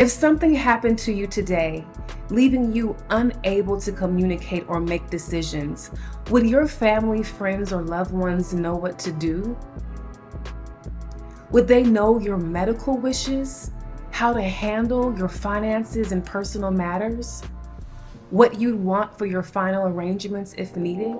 If something happened to you today, leaving you unable to communicate or make decisions, would your family, friends, or loved ones know what to do? Would they know your medical wishes, how to handle your finances and personal matters, what you'd want for your final arrangements if needed?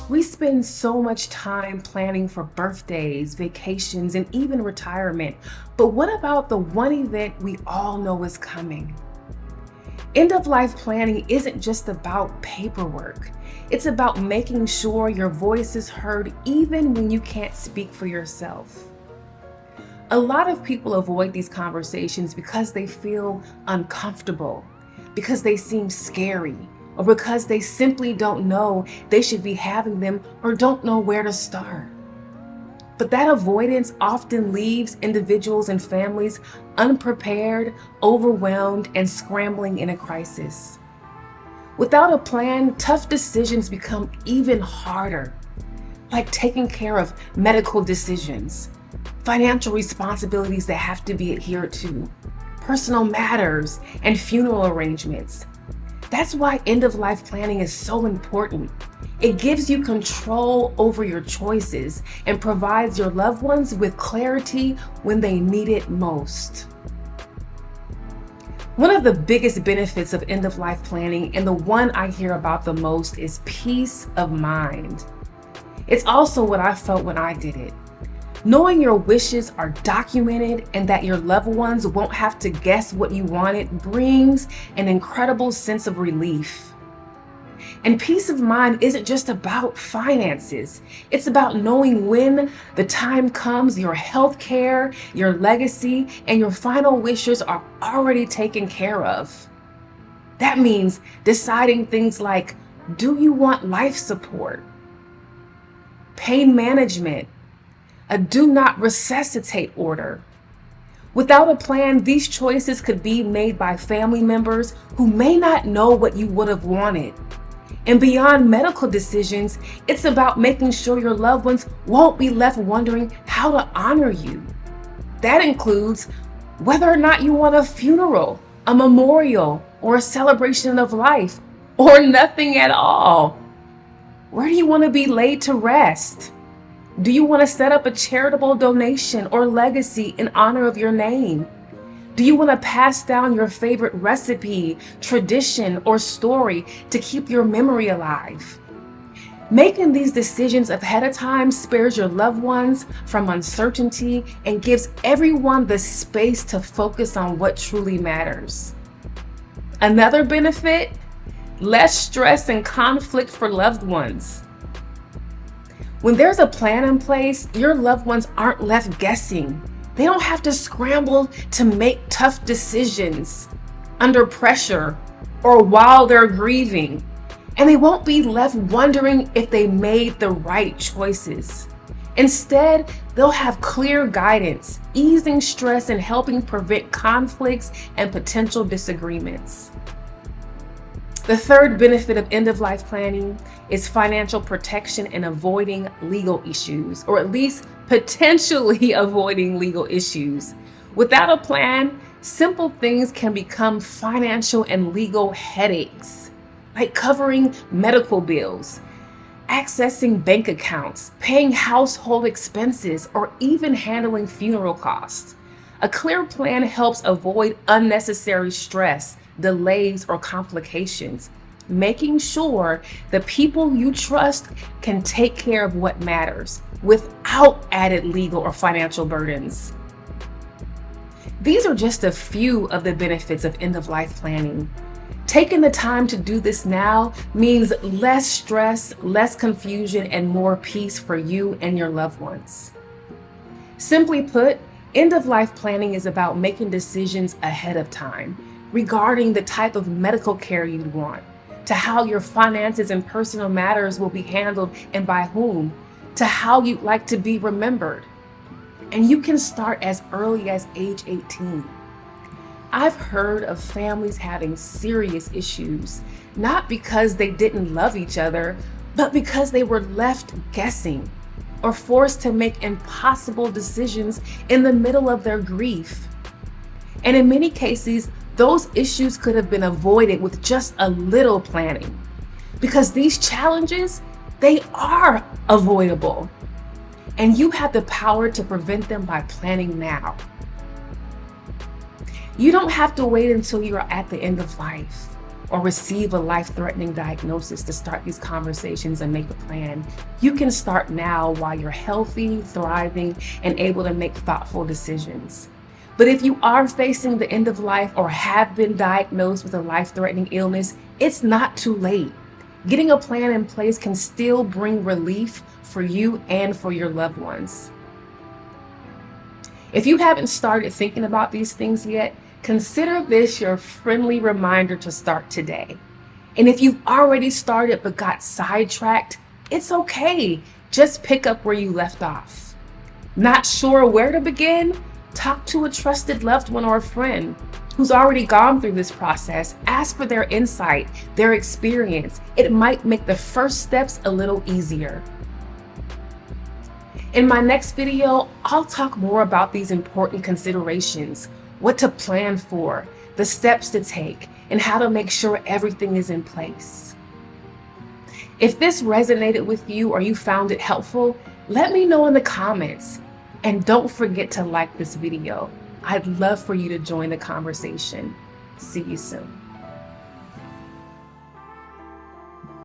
We spend so much time planning for birthdays, vacations, and even retirement. But what about the one event we all know is coming? End-of-life planning isn't just about paperwork. It's about making sure your voice is heard even when you can't speak for yourself. A lot of people avoid these conversations because they feel uncomfortable, because they seem scary, or because they simply don't know they should be having them or don't know where to start. But that avoidance often leaves individuals and families unprepared, overwhelmed, and scrambling in a crisis. Without a plan, tough decisions become even harder, like taking care of medical decisions, financial responsibilities that have to be adhered to, personal matters, and funeral arrangements. That's why end-of-life planning is so important. It gives you control over your choices and provides your loved ones with clarity when they need it most. One of the biggest benefits of end-of-life planning, and the one I hear about the most, is peace of mind. It's also what I felt when I did it. Knowing your wishes are documented and that your loved ones won't have to guess what you wanted brings an incredible sense of relief. And peace of mind isn't just about finances. It's about knowing when the time comes, your health care, your legacy, and your final wishes are already taken care of. That means deciding things like, do you want life support, pain management, a do not resuscitate order? Without a plan, these choices could be made by family members who may not know what you would have wanted. And beyond medical decisions, it's about making sure your loved ones won't be left wondering how to honor you. That includes whether or not you want a funeral, a memorial, or a celebration of life, or nothing at all. Where do you want to be laid to rest? Do you want to set up a charitable donation or legacy in honor of your name? Do you want to pass down your favorite recipe, tradition, or story to keep your memory alive? Making these decisions ahead of time spares your loved ones from uncertainty and gives everyone the space to focus on what truly matters. Another benefit: less stress and conflict for loved ones. When there's a plan in place, your loved ones aren't left guessing. They don't have to scramble to make tough decisions under pressure or while they're grieving. And they won't be left wondering if they made the right choices. Instead, they'll have clear guidance, easing stress and helping prevent conflicts and potential disagreements. The third benefit of end-of-life planning is financial protection and avoiding legal issues, or at least potentially avoiding legal issues. Without a plan, simple things can become financial and legal headaches, like covering medical bills, accessing bank accounts, paying household expenses, or even handling funeral costs. A clear plan helps avoid unnecessary stress, delays, or complications, making sure the people you trust can take care of what matters without added legal or financial burdens. These are just a few of the benefits of end-of-life planning. Taking the time to do this now means less stress, less confusion, and more peace for you and your loved ones. Simply put, end-of-life planning is about making decisions ahead of time regarding the type of medical care you'd want, to how your finances and personal matters will be handled and by whom, to how you'd like to be remembered. And you can start as early as age 18. I've heard of families having serious issues, not because they didn't love each other, but because they were left guessing or forced to make impossible decisions in the middle of their grief. And in many cases, those issues could have been avoided with just a little planning, because these challenges, they are avoidable. And you have the power to prevent them by planning now. You don't have to wait until you're at the end of life or receive a life-threatening diagnosis to start these conversations and make a plan. You can start now while you're healthy, thriving, and able to make thoughtful decisions. But if you are facing the end of life or have been diagnosed with a life-threatening illness, it's not too late. Getting a plan in place can still bring relief for you and for your loved ones. If you haven't started thinking about these things yet, consider this your friendly reminder to start today. And if you've already started but got sidetracked, it's okay. Just pick up where you left off. Not sure where to begin? Talk to a trusted loved one or a friend who's already gone through this process. Ask for their insight, their experience. It might make the first steps a little easier. In my next video, I'll talk more about these important considerations, what to plan for, the steps to take, and how to make sure everything is in place. If this resonated with you or you found it helpful, let me know in the comments. And don't forget to like this video. I'd love for you to join the conversation. See you soon.